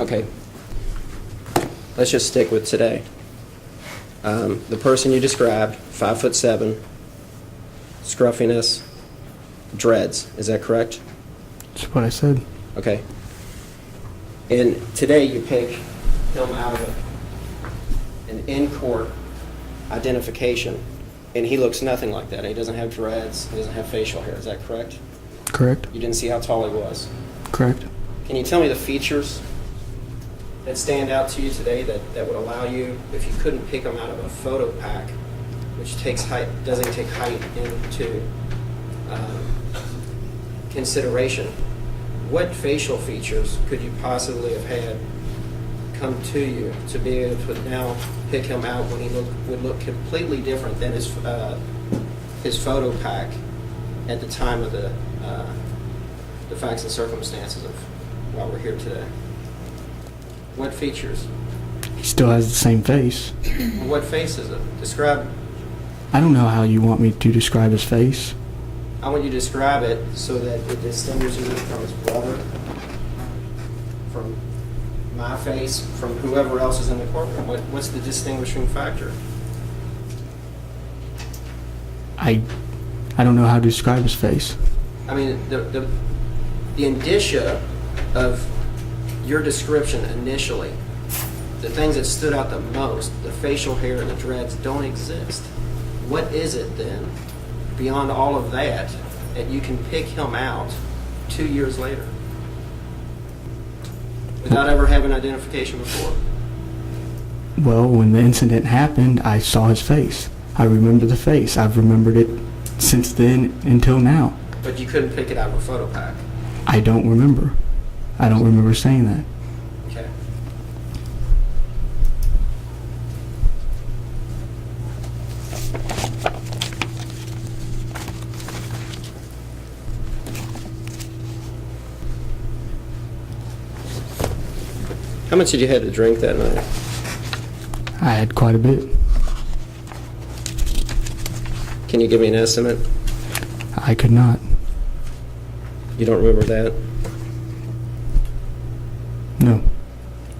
Okay. Let's just stick with today. The person you described, 5'7", scruffiness, dreads. Is that correct? That's what I said. Okay. And today you pick him out of an in-court identification, and he looks nothing like that. He doesn't have dreads. He doesn't have facial hair. Is that correct? Correct. You didn't see how tall he was. Correct. Can you tell me the features that stand out to you today that would allow you, if you couldn't pick them out of a photo pack, which takes height, doesn't take height into consideration, what facial features could you possibly have had come to you to be able to now pick him out when he would look completely different than his photo pack at the time of the facts and circumstances of why we're here today? What features? He still has the same face. What face is it? Describe. I don't know how you want me to describe his face. I want you to describe it so that it distinguishes it from his brother, from my face, from whoever else is in the courtroom. What's the distinguishing factor? I don't know how to describe his face. I mean, the indicia of your description initially, the things that stood out the most, the facial hair and the dreads, don't exist. What is it then, beyond all of that you can pick him out 2 years later without ever having identification before? Well, when the incident happened, I saw his face. I remember the face. I've remembered it since then until now. But you couldn't pick it out of a photo pack? I don't remember. I don't remember saying that. Okay. How much did you have to drink that night? I had quite a bit. Can you give me an estimate? I could not. You don't remember that? No.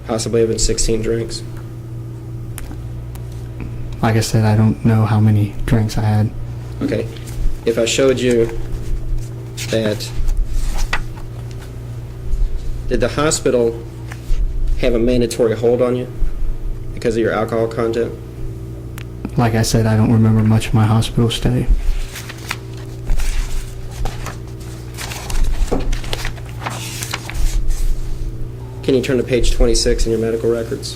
Possibly having 16 drinks? Like I said, I don't know how many drinks I had. Okay. If I showed you that, did the hospital have a mandatory hold on you because of your alcohol content? Like I said, I don't remember much of my hospital stay. Can you turn to page 26 in your medical records?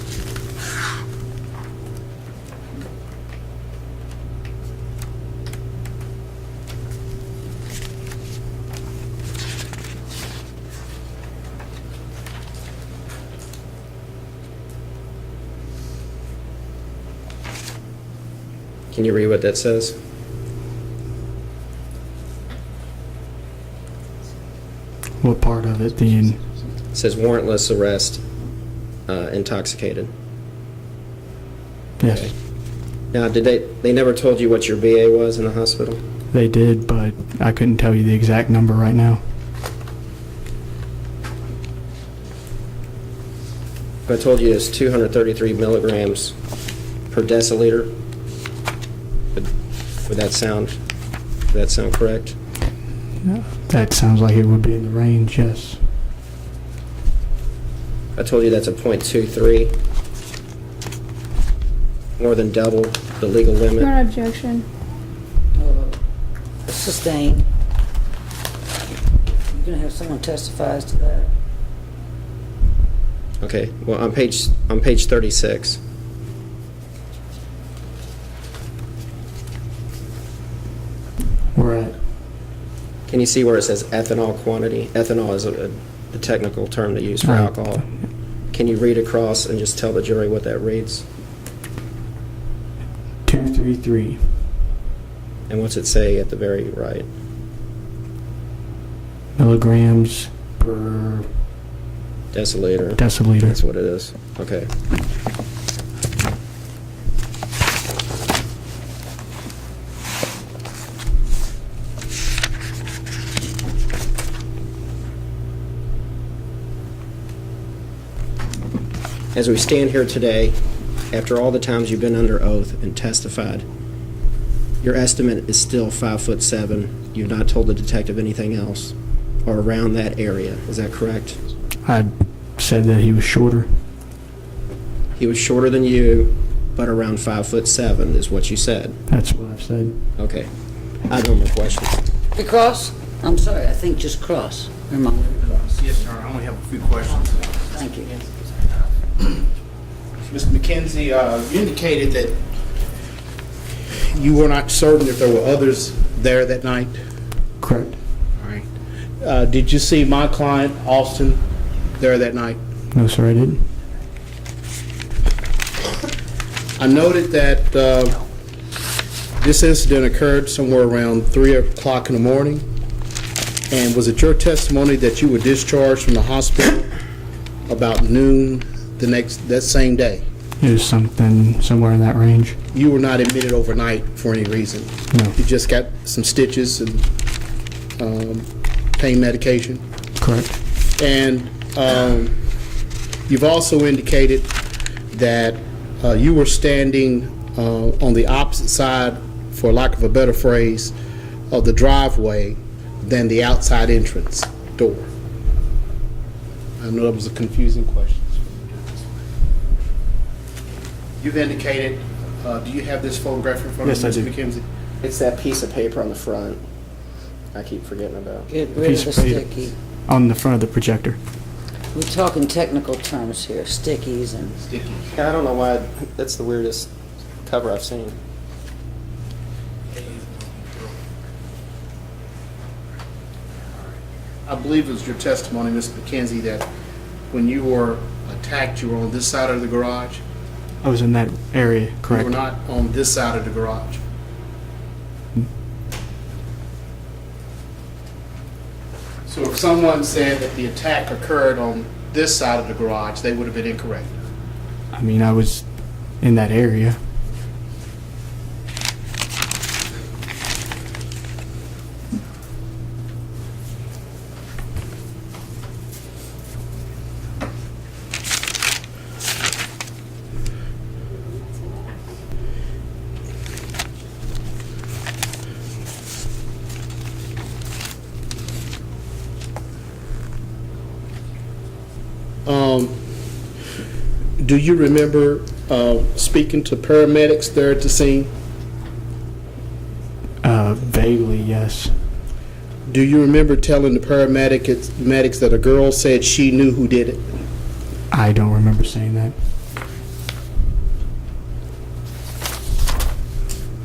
Can you read what that says? What part of it? The It says warrantless arrest, intoxicated. yes, Okay. Now, did they never told you what your BA was in the hospital? they did, but I couldn't tell you the exact number right now. If I told you it's 233 milligrams per deciliter, would that sound correct? That sounds like it would be in the range, yes. I told you that's a .23, more than double the legal limit. No objection. Sustained. You're gonna have someone testifies to that. Okay, well, on page 36. We're at Can you see where it says ethanol quantity? Ethanol is a technical term to use for Right. alcohol. Can you read across and just tell the jury what that reads? 233. And what's it say at the very right? Milligrams per Deciliter. deciliter. That's what it is. Okay. as we stand here today, after all the times you've been under oath and testified, your estimate is still 5'7". You've not told the detective anything else or around that area. Is that correct? I said that he was shorter. He was shorter than you, but around 5'7" is what you said. That's what I've said. Okay. I have no more questions. The cross? I'm sorry, I think just cross. Never mind, cross. Yes, sir. I only have a few questions. Thank you. Mr. McKenzie, you indicated that you were not certain if there were others there that night. Correct. All right. Did you see my client, Austin, there that night? No, sir, I didn't. I noted that this incident occurred somewhere around 3 o'clock in the morning. And was it your testimony that you were discharged from the hospital about noon that same day? It was something somewhere in that range. You were not admitted overnight for any reason? No. You just got some stitches and pain medication? Correct. And you've also indicated that you were standing on the opposite side, for lack of a better phrase, of the driveway than the outside entrance door. I know that was a confusing question. You've indicated, do you have this photograph in front Yes, of I you, Mr. do. McKenzie? It's that piece of paper on the front I keep forgetting about. Get rid Piece of the of paper. sticky. On the front of the projector. We're talking technical terms here, stickies and... Sticky. I don't know why that's the weirdest cover I've seen. I believe it was your testimony, Mr. McKenzie, that when you were attacked, you were on this side of the garage? I was in that area, You correct? were not on this side of the garage? So if someone said that the attack occurred on this side of the garage, they would have been incorrect? I mean, I was in that area. Do you remember speaking to paramedics there at the scene? Vaguely, yes. Do you remember telling the paramedics that a girl said she knew who did it? I don't remember saying that.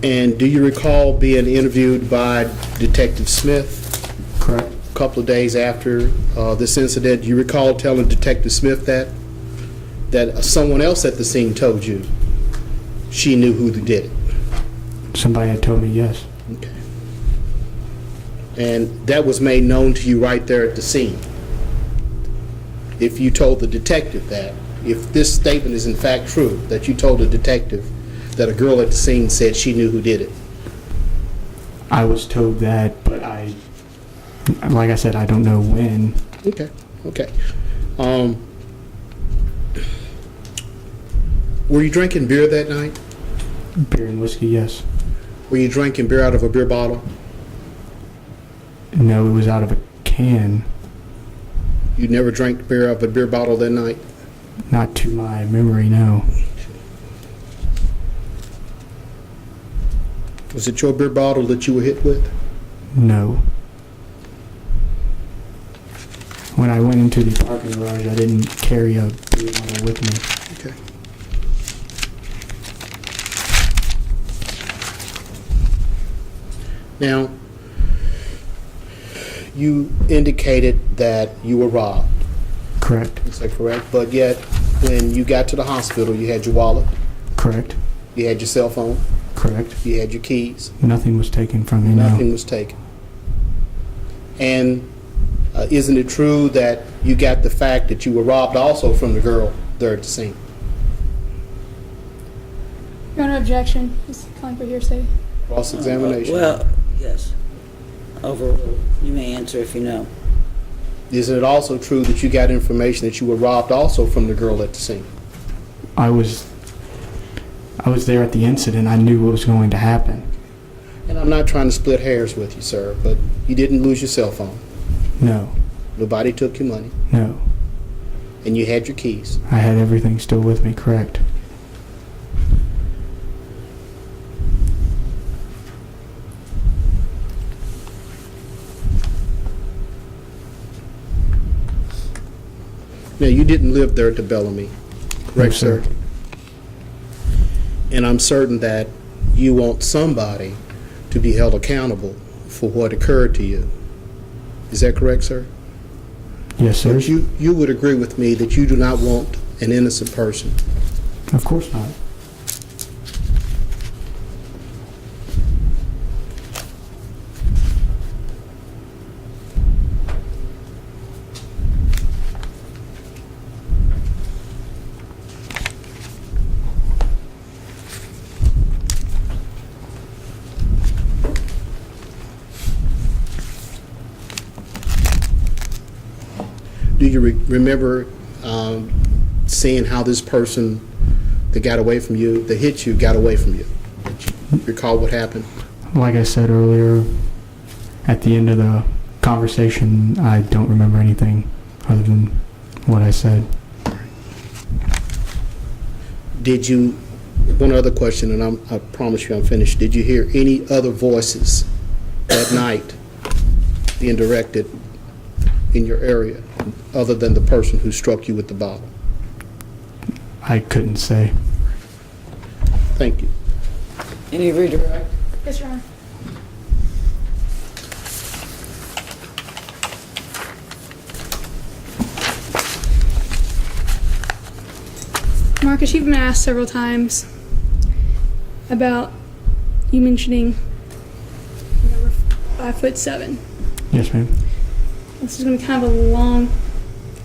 And do you recall being interviewed by Detective Smith Correct. a couple of days after this incident? Do you recall telling Detective Smith that someone else at the scene told you she knew who did it? Somebody had told me yes. Okay. And that was made known to you right there at the scene? If you told the detective that, if this statement is in fact true, that you told the detective that a girl at the scene said she knew who did it? I was told that, but like I said, I don't know when. Okay, okay. Were you drinking beer that night? Beer and whiskey, yes. Were you drinking beer out of a beer bottle? No, it was out of a can. You never drank beer out of a beer bottle that night? Not to my memory, no. Was it your beer bottle that you were hit with? No. When I went into the parking garage, I didn't carry a beer bottle with me. Okay. Now, you indicated that you were robbed. Correct. Is that correct? But yet, when you got to the hospital, you had your wallet, Correct. you had your cell phone, Correct. you had your keys. Nothing was taken from me, Nothing no. was taken. And isn't it true that you got the fact that you were robbed also from the girl there at the scene? Your Honor, objection. It's calling for hearsay. Cross-examination. Well, yes. Overruled. You may answer if you know. Isn't it also true that you got information that you were robbed also from the girl at the scene? I was there at the incident. I knew what was going to happen. And I'm not trying to split hairs with you, sir, but you didn't lose your cell phone. No, Nobody took your money, no. and you had your keys. I had everything still with me, correct. Now, you didn't live there at the Bellamy, correct, No, sir. sir? And I'm certain that you want somebody to be held accountable for what occurred to you. Is that correct, sir? Yes, sir. But you would agree with me that you do not want an innocent person. Of course not. Do you remember seeing how this person that got away from you, that hit you, got away from you? Do you recall what happened? Like I said earlier, at the end of the conversation, I don't remember anything other than what I said. Did you, one other question, and I promise you I'm finished. Did you hear any other voices that night being directed in your area other than the person who struck you with the bottle? I couldn't say. Thank you. Any redirect? Yes, Your Honor. Marcus, you've been asked several times about you mentioning number 5'7". Yes, ma'am. This is going to be kind of a long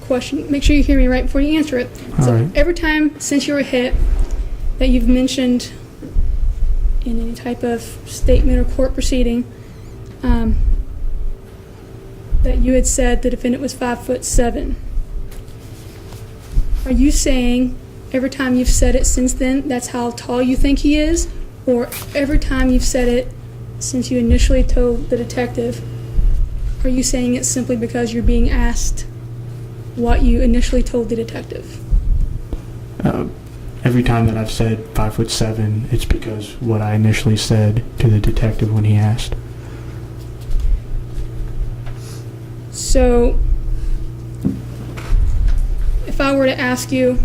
question. Make sure you hear me right before you answer it. So All right. every time since you were hit that you've mentioned in any type of statement or court proceeding that you had said the defendant was 5'7". Are you saying every time you've said it since then, that's how tall you think he is? Or every time you've said it since you initially told the detective, are you saying it simply because you're being asked what you initially told the detective? Every time that I've said 5'7", it's because what I initially said to the detective when he asked. So, if I were to ask you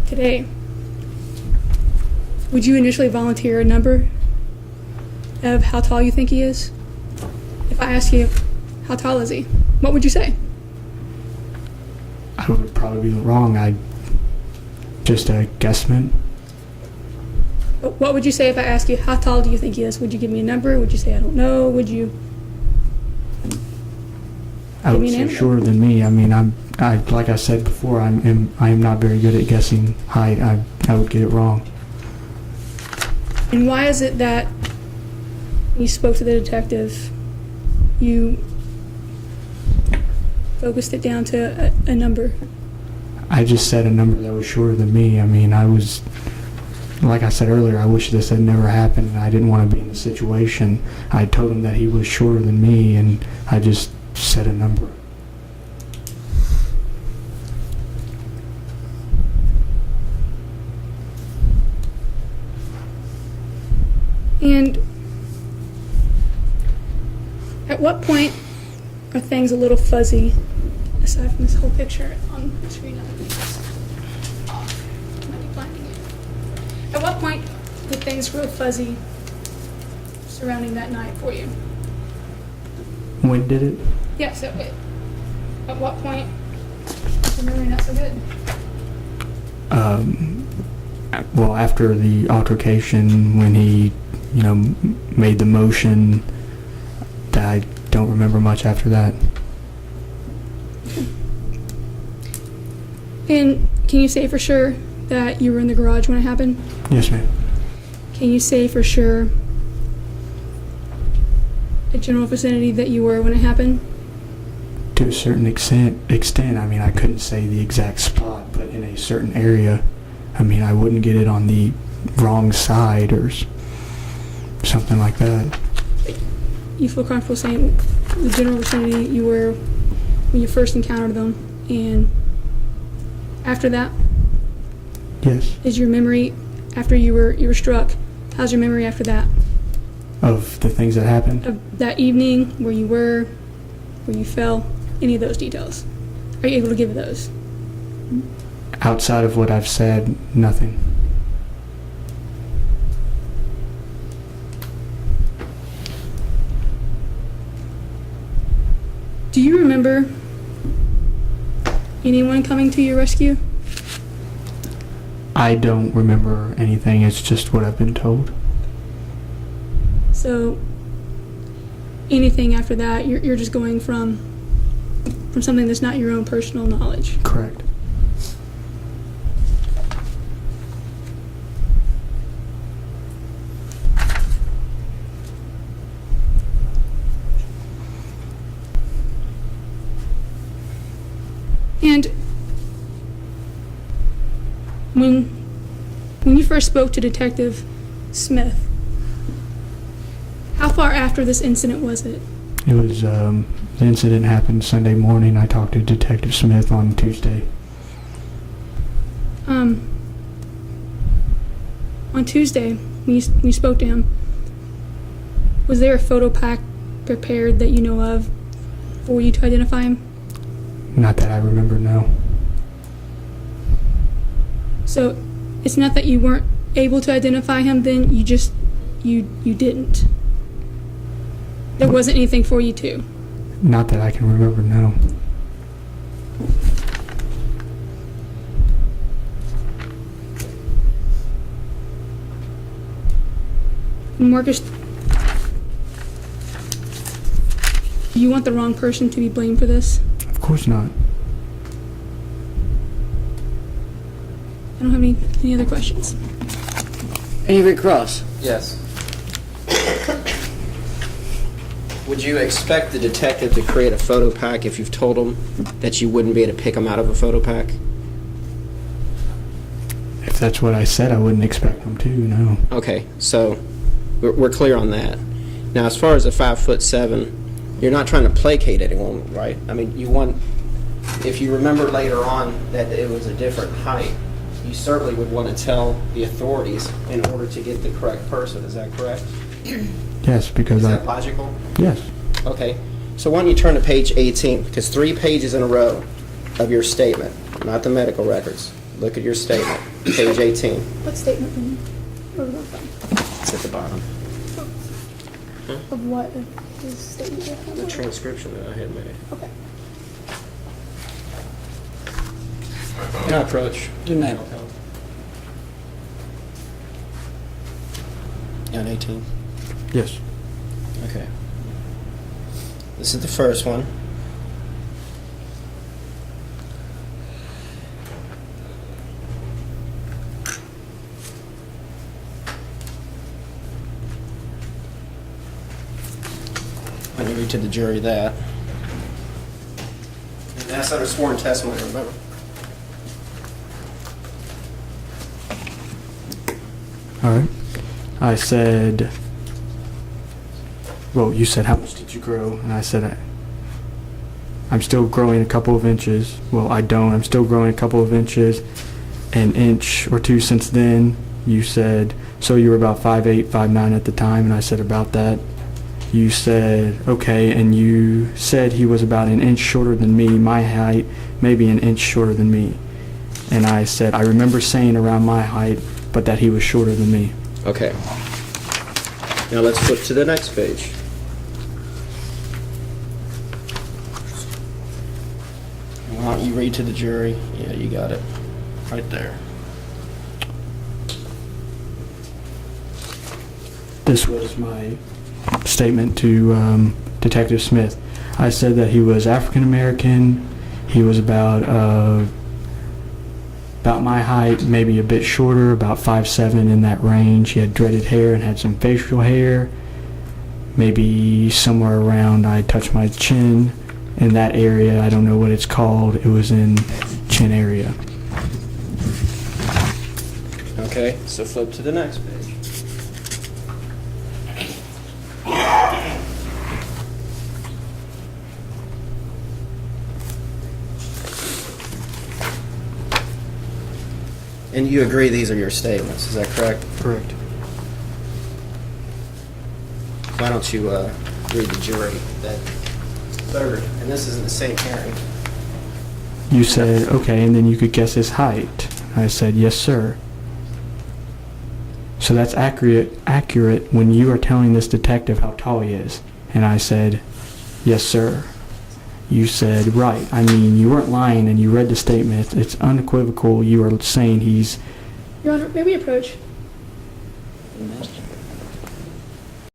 today, would you initially volunteer a number of how tall you think he is? If I ask you, how tall is he? What would you say? I would probably be wrong. Just a guesstimate. What would you say if I ask you, how tall do you think he is? Would you give me a number? Would you say, I don't know? Would you? I would Give me an say answer. shorter than me. I mean, I like I said before, I am not very good at guessing height. I would get it wrong. And why is it that when you spoke to the detective, you focused it down to a number? I just said a number that was shorter than me. I mean, like I said earlier, I wish this had never happened, and I didn't want to be in the situation. I told him that he was shorter than me, and I just said a number. And at what point are things a little fuzzy, aside from this whole picture on the screen? Might be blinding you. At what point did things grow fuzzy surrounding that night for you? When did it? Yeah, so at what point is your memory not so good? Well, after the altercation, when he, made the motion, I don't remember much after that. And can you say for sure that you were in the garage when it happened? Yes, ma'am. Can you say for sure a general vicinity that you were when it happened? To a certain extent, I mean, I couldn't say the exact spot, but in a certain area, I mean, I wouldn't get it on the wrong side or something like that. You feel comfortable saying the general vicinity you were when you first encountered them, and after that, Yes. is your memory after you were struck? How's your memory after that? Of the things that happened? Of that evening, where you were, where you fell, any of those details? Are you able to give those? Outside of what I've said, nothing. Do you remember anyone coming to your rescue? I don't remember anything. It's just what I've been told. So anything after that, you're just going from something that's not your own personal knowledge. Correct. And when you first spoke to Detective Smith, how far after this incident was it? It was, the incident happened Sunday morning. I talked to Detective Smith on Tuesday. On Tuesday, when you spoke to him, was there a photo pack prepared that you know of for you to identify him? Not that I remember, no. So it's not that you weren't able to identify him then, you didn't. There wasn't anything for you to. Not that I can remember, no. Marcus, do you want the wrong person to be blamed for this? Of course not. I don't have any other questions. Any Rick Cross? Yes. Would you expect the detective to create a photo pack if you've told him that you wouldn't be able to pick him out of a photo pack? If that's what I said, I wouldn't expect them to, no. Okay, so we're clear on that. Now, as far as a 5'7", you're not trying to placate anyone, right? I mean, if you remember later on that it was a different height, you certainly would want to tell the authorities in order to get the correct person. Is that correct? Yes, because Is that logical? Yes. Okay, so why don't you turn to page 18, because 3 pages in a row of your statement, not the medical records. Look at your statement, page 18. What statement? Where was that from? It's at the bottom. Of what? His statement? The transcription that I had made. Okay. Can I approach? Do not. Yeah, on 18. Yes. Okay. This is the first one. When you read to the jury that. And that's under sworn testimony, remember? All right. I said, well, you said, how much did you grow? And I said, I'm still growing a couple of inches. Well, I don't. I'm still growing a couple of inches. An inch or two since then. You said, so you were about 5'8", 5'9" at the time. And I said, about that. You said, okay. And you said he was about an inch shorter than me. My height, maybe an inch shorter than me. And I said, I remember saying around my height, but that he was shorter than me. Okay. Now let's flip to the next page. Why don't you read to the jury? Yeah, you got it. Right there. This was my statement to Detective Smith. I said that he was African American. He was about my height, maybe a bit shorter, about 5'7", in that range. He had dreaded hair and had some facial hair. Maybe somewhere around, I touched my chin, in that area. I don't know what it's called. It was in chin area. Okay, so flip to the next page. And you agree these are your statements, is that correct? Correct. Why don't you read the jury that third, and this is in the same hearing. You said, okay, and then you could guess his height. I said, yes, sir. So that's accurate when you are telling this detective how tall he is. And I said, yes, sir. You said, right. I mean, you weren't lying, and you read the statement. It's unequivocal. You are saying he's... Your Honor, may we approach? Master.